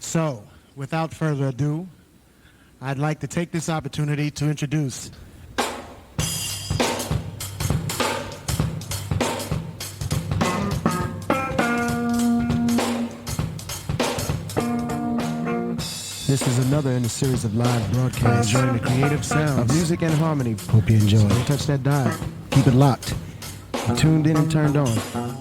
So, without further ado, I'd like to take this opportunity to introduce This is another in a series of live broadcasts enjoying the creative sounds of music and harmony. Hope you enjoy. Don't touch that dial. Keep it locked. Tuned in and turned on.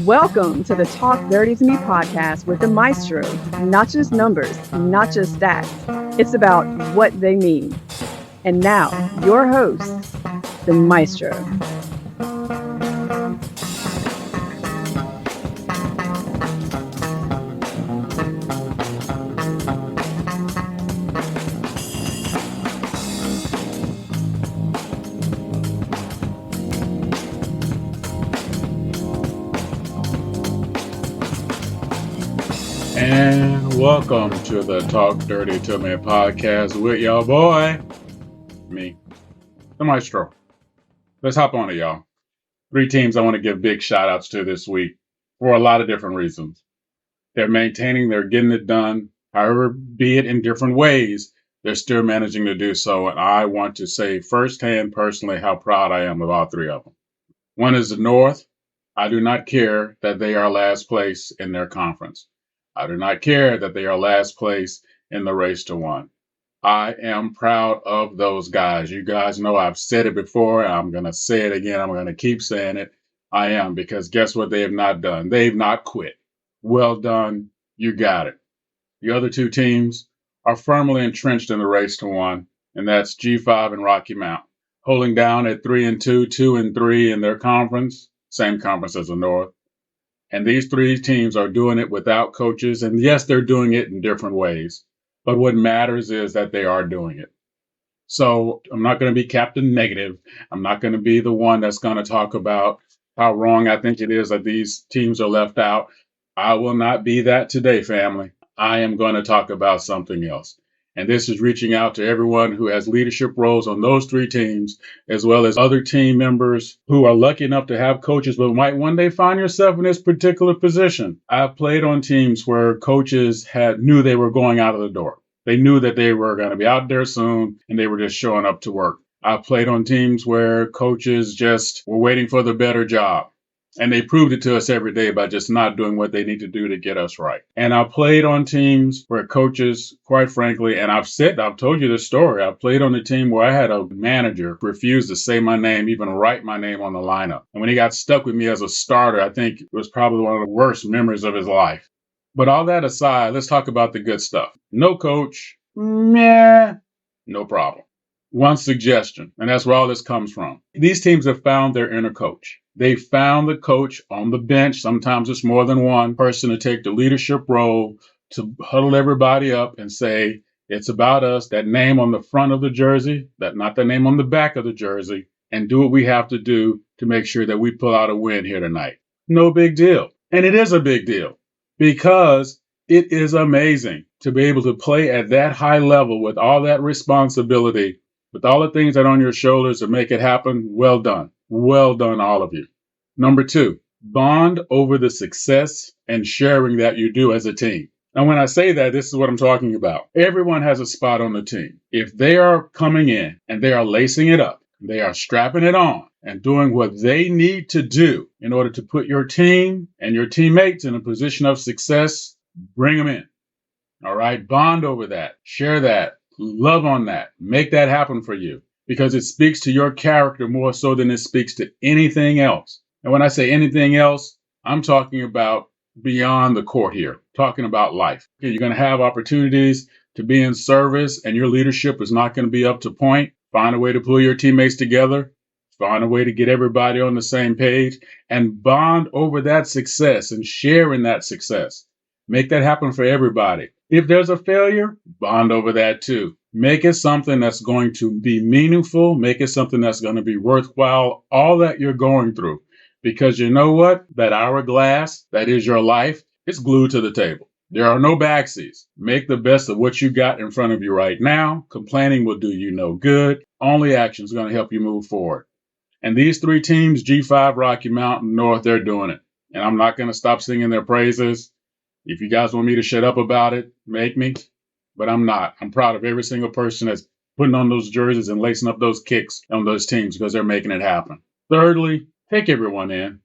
Welcome to the Talk Dirty to Me podcast with the Maestro. Not just numbers, not just stats. It's about what they mean. And now, your host, the Maestro. And welcome to the Talk Dirty to Me podcast with y'all boy, me, the Maestro. Let's hop on it, y'all. 3 teams I want to give big shout outs to this week for a lot of different reasons. They're maintaining, they're getting it done, however, be it in different ways, they're still managing to do so. And I want to say firsthand, personally, how proud I am of all 3 of them. One is the North. I do not care that they are last place in their conference. I do not care that they are last place in the race to 1. I am proud of those guys. You guys know I've said it before. I'm going to say it again. I'm going to keep saying it. I am, because guess what they have not done? They've not quit. Well done. You got it. The other 2 teams are firmly entrenched in the race to 1, and that's G5 and Rocky Mount, holding down at 3-2, 2-3 in their conference, same conference as the North. And these 3 teams are doing it without coaches. And yes, they're doing it in different ways. But what matters is that they are doing it. So I'm not going to be Captain Negative. I'm not going to be the one that's going to talk about how wrong I think it is that these teams are left out. I will not be that today, family. I am going to talk about something else. And this is reaching out to everyone who has leadership roles on those 3 teams, as well as other team members who are lucky enough to have coaches, but might one day find yourself in this particular position. I've played on teams where coaches knew they were going out of the door. They knew that they were going to be out there soon, and they were just showing up to work. I've played on teams where coaches just were waiting for the better job. And they proved it to us every day by just not doing what they need to do to get us right. And I played on teams where coaches, quite frankly, and I've told you this story. I played on a team where I had a manager refuse to say my name, even write my name on the lineup. And when he got stuck with me as a starter, I think it was probably one of the worst memories of his life. But all that aside, let's talk about the good stuff. No coach, meh, no problem. One suggestion, and that's where all this comes from. These teams have found their inner coach. They found the coach on the bench. Sometimes it's more than one person to take the leadership role, to huddle everybody up and say, it's about us, that name on the front of the jersey, not the name on the back of the jersey, and do what we have to do to make sure that we pull out a win here tonight. No big deal. And it is a big deal because it is amazing to be able to play at that high level with all that responsibility, with all the things that are on your shoulders to make it happen. Well done. Well done, all of you. Number 2, bond over the success and sharing that you do as a team. And when I say that, this is what I'm talking about. Everyone has a spot on the team. If they are coming in and they are lacing it up, they are strapping it on and doing what they need to do in order to put your team and your teammates in a position of success, bring them in. All right? Bond over that. Share that. Love on that. Make that happen for you. Because it speaks to your character more so than it speaks to anything else. And when I say anything else, I'm talking about beyond the court here, talking about life. You're going to have opportunities to be in service, and your leadership is not going to be up to point. Find a way to pull your teammates together. Find a way to get everybody on the same page and bond over that success and share in that success. Make that happen for everybody. If there's a failure, bond over that too. Make it something that's going to be meaningful. Make it something that's going to be worthwhile, all that you're going through. Because you know what? That hourglass, that is your life, it's glued to the table. There are no backseats. Make the best of what you got in front of you right now. Complaining will do you no good. Only action is going to help you move forward. And these 3 teams, G5, Rocky Mountain, North, they're doing it. And I'm not going to stop singing their praises. If you guys want me to shut up about it, make me, but I'm not. I'm proud of every single person that's putting on those jerseys and lacing up those kicks on those teams because they're making it happen. Thirdly, take everyone in.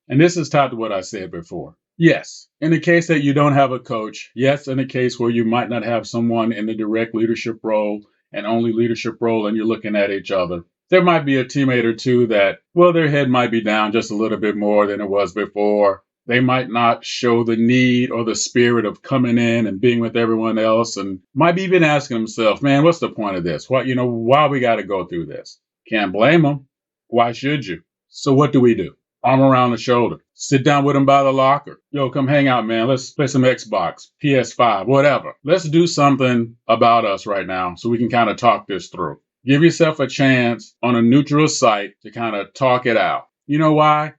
And this is tied to what I said before. Yes, in the case that you don't have a coach, yes, in the case where you might not have someone in the direct leadership role and only leadership role and you're looking at each other, there might be a teammate or two that, well, their head might be down just a little bit more than it was before. They might not show the need or the spirit of coming in and being with everyone else and might be even asking themselves, man, what's the point of this? Why we got to go through this? Can't blame them. Why should you? So what do? Arm around the shoulder. Sit down with them by the locker. Yo, come hang out, man. Let's play some Xbox, PS5, whatever. Let's do something about us right now so we can kind of talk this through. Give yourself a chance on a neutral site to kind of talk it out. You know why?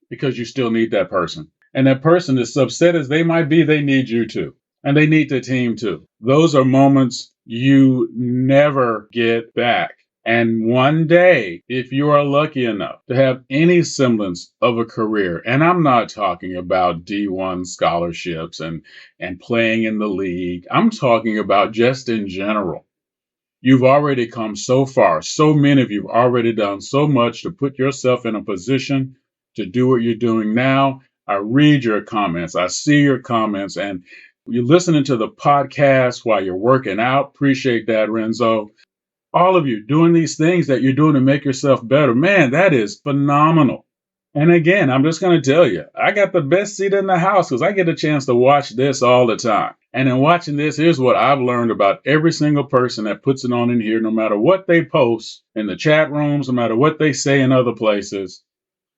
Because you still need that person. And that person, as upset as they might be, they need you too. And they need the team too. Those are moments you never get back. And one day, if you are lucky enough to have any semblance of a career, and I'm not talking about D1 scholarships and playing in the league, I'm talking about just in general. You've already come so far. So many of you have already done so much to put yourself in a position to do what you're doing now. I read your comments. I see your comments. And you're listening to the podcast while you're working out. Appreciate that, Renzo. All of you doing these things that you're doing to make yourself better. Man, that is phenomenal. And again, I'm just going to tell you, I got the best seat in the house because I get a chance to watch this all the time. And in watching this, here's what I've learned about every single person that puts it on in here, no matter what they post in the chat rooms, no matter what they say in other places,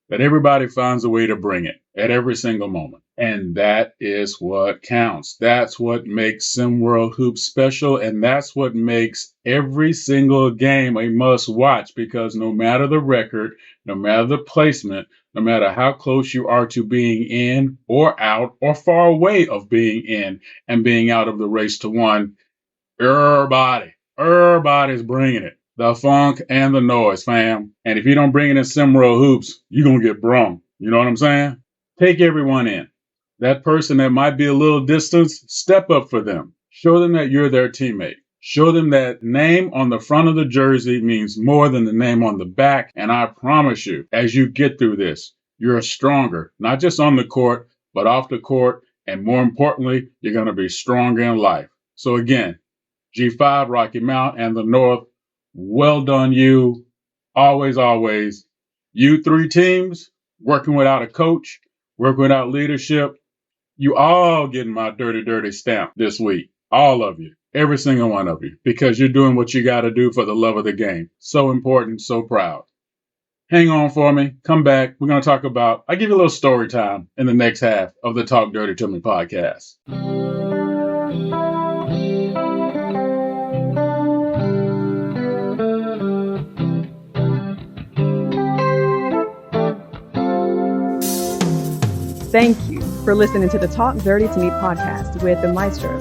that everybody finds a way to bring it at every single moment. And that is what counts. That's what makes SimWorld Hoops special. And that's what makes every single game a must watch, because no matter the record, no matter the placement, no matter how close you are to being in or out or far away of being in and being out of the race to one, everybody's bringing it. The funk and the noise, fam. And if you don't bring it in SimWorld Hoops, you're going to get brung. You know what I'm saying? Take everyone in. That person that might be a little distance, step up for them. Show them that you're their teammate. Show them that name on the front of the jersey means more than the name on the back. And I promise you, as you get through this, you're stronger, not just on the court, but off the court. And more importantly, you're going to be stronger in life. So again, G5, Rocky Mount, and the North, well done you. Always, always. You three teams, working without a coach, working without leadership, you all getting my dirty, dirty stamp this week. All of you. Every single one of you. Because you're doing what you got to do for the love of the game. So important, so proud. Hang on for me. Come back. We're going to talk about, I'll give you a little story time in the next half of the Talk Dirty to Me podcast. Thank you for listening to the Talk Dirty to Me podcast with the Maestro.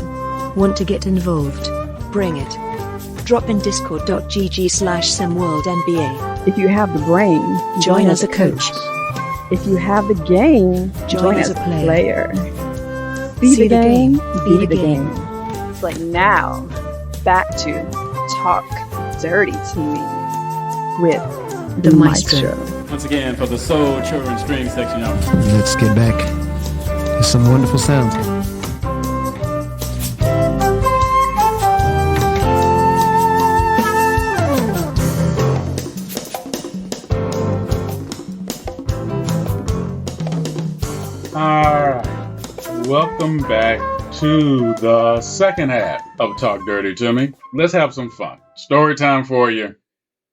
Want to get involved? Bring it. Drop in discord.gg/SimWorld NBA. If you have the brain, Join as a coach. If you have the game, Join as a player. See See the game, be be the the game. But now, back to Talk Dirty to Me with The Maestro. Once again, for the soul, children, string section, y'all. Let's get back to some wonderful sounds. Welcome back to the second half of Talk Dirty to Me. Let's have some fun. Story time for you,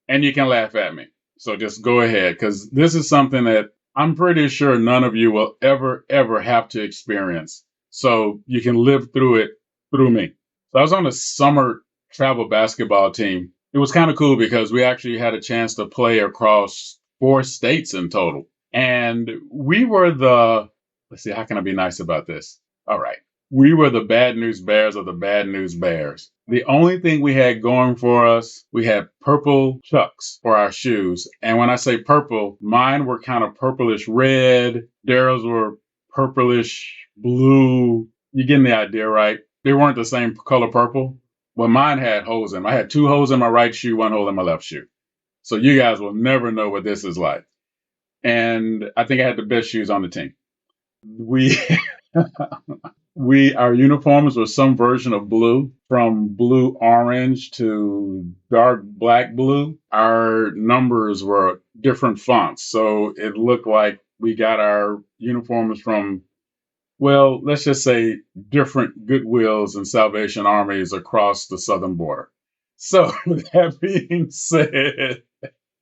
and you can laugh at me. So just go ahead, because this is something that I'm pretty sure none of you will ever have to experience. So you can live through it through me. So I was on a summer travel basketball team. It was kind of cool because we actually had a chance to play across 4 states in total. And we were let's see, how can I be nice about this? All right. We were the bad news bears of the bad news bears. The only thing we had going for us, we had purple chucks for our shoes. And when I say purple, mine were kind of purplish red. Daryl's were purplish blue. you're getting the idea, right? They weren't the same color purple. Well, mine had holes in them. I had 2 holes in my right shoe, 1 hole in my left shoe. So you guys will never know what this is like. And I think I had the best shoes on the team. Our uniforms were some version of blue, from blue orange to dark black blue. Our numbers were different fonts. So it looked like we got our uniforms from, well, let's just say different Goodwills and Salvation Armies across the southern border. So that being said,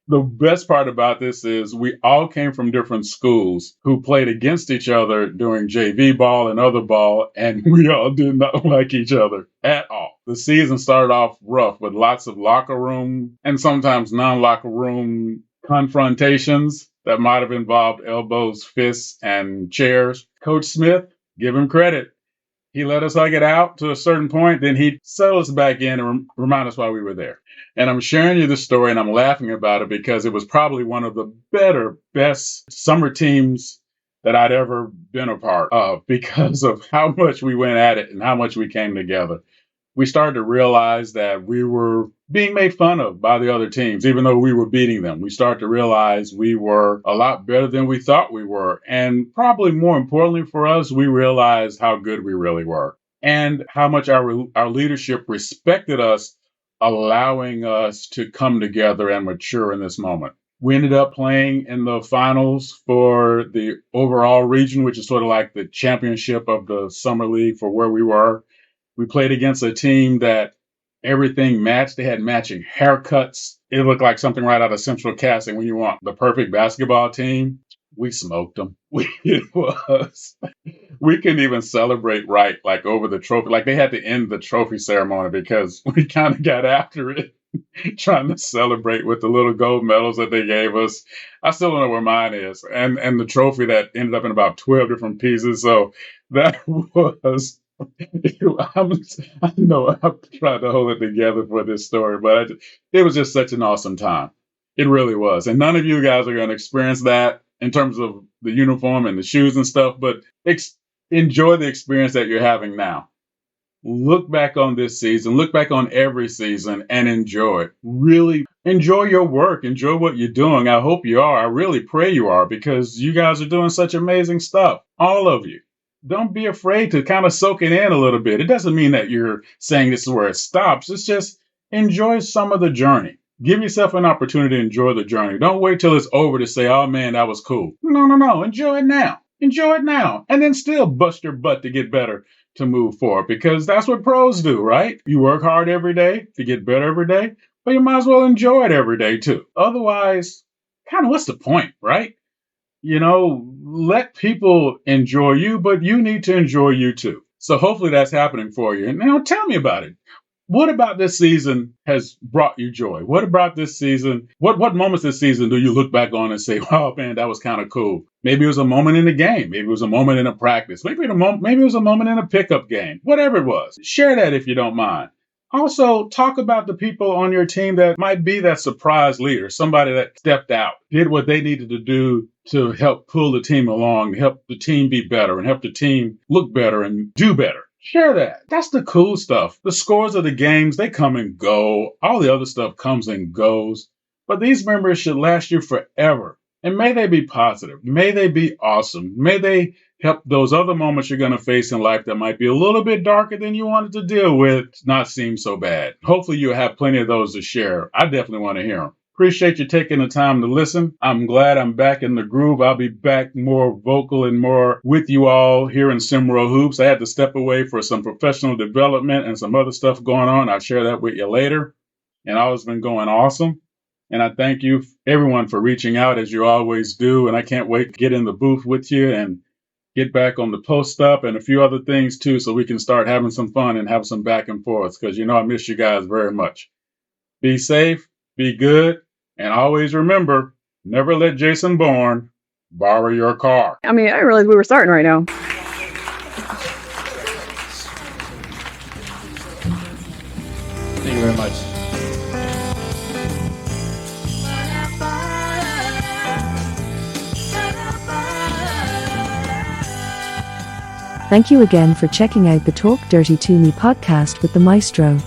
the best part about this is we all came from different schools who played against each other during JV ball and other ball, and we all did not like each other at all. The season started off rough with lots of locker room and sometimes non-locker room confrontations that might have involved elbows, fists, and chairs. Coach Smith, give him credit. He let us hug it out to a certain point, then he'd settle us back in and remind us why we were there. And I'm sharing you the story and I'm laughing about it because it was probably one of the best summer teams that I'd ever been a part of because of how much we went at it and how much we came together. We started to realize that we were being made fun of by the other teams, even though we were beating them. We started to realize we were a lot better than we thought we were. And probably more importantly for us, we realized how good we really were and how much our leadership respected us, allowing us to come together and mature in this moment. We ended up playing in the finals for the overall region, which is sort of like the championship of the summer league for where we were. We played against a team that everything matched. They had matching haircuts. It looked like something right out of Central Casting when you want the perfect basketball team. We smoked them. We couldn't even celebrate right, like over the trophy. Like they had to end the trophy ceremony because we kind of got after it, trying to celebrate with the little gold medals that they gave us. I still don't know where mine is. And the trophy that ended up in about 12 different pieces. So that was... I know I'm trying to hold it together for this story, but it was just such an awesome time. It really was. And none of you guys are going to experience that in terms of the uniform and the shoes and stuff, but enjoy the experience that you're having now. Look back on this season, look back on every season and enjoy it. Really enjoy your work, enjoy what you're doing. I hope you are. I really pray you are because you guys are doing such amazing stuff. All of you. Don't be afraid to kind of soak it in a little bit. It doesn't mean that you're saying this is where it stops. It's just enjoy some of the journey. Give yourself an opportunity to enjoy the journey. Don't wait till it's over to say, oh man, that was cool. No. Enjoy it now. Enjoy it now. And then still bust your butt to get better to move forward because that's what pros do, right? You work hard every day to get better every day, but you might as well enjoy it every day too. Otherwise, kind of what's the point, right? You know, let people enjoy you, but you need to enjoy you too. So hopefully that's happening for you. And now tell me about it. What about this season has brought you joy? What about this season? What moments this season do you look back on and say, oh man, that was kind of cool? Maybe it was a moment in a game. Maybe it was a moment in a practice. Maybe it was a moment in a pickup game. Whatever it was. Share that if you don't mind. Also, talk about the people on your team that might be that surprise leader, somebody that stepped out, did what they needed to do to help pull the team along, help the team be better, and help the team look better and do better. Share that. That's the cool stuff. The scores of the games, they come and go. All the other stuff comes and goes. But these memories should last you forever. And may they be positive. May they be awesome. May they help those other moments you're going to face in life that might be a little bit darker than you wanted to deal with not seem so bad. Hopefully you have plenty of those to share. I definitely want to hear them. Appreciate you taking the time to listen. I'm glad I'm back in the groove. I'll be back more vocal and more with you all here in SimWorld Hoops. I had to step away for some professional development and some other stuff going on. I'll share that with you later. And all has been going awesome. And I thank you, everyone, for reaching out as you always do. And I can't wait to get in the booth with you and get back on the post up and a few other things too, so we can start having some fun and have some back and forth, because you know I miss you guys very much. Be safe, be good, and always remember, never let Jason Bourne borrow your car. I mean, I didn't realize we were starting right now. Thank you very much. Thank you again for checking out the Talk Dirty to Me podcast with the Maestro.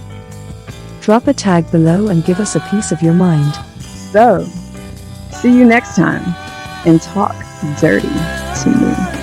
Drop a tag below and give us a piece of your mind. So, see you next time and talk dirty to me.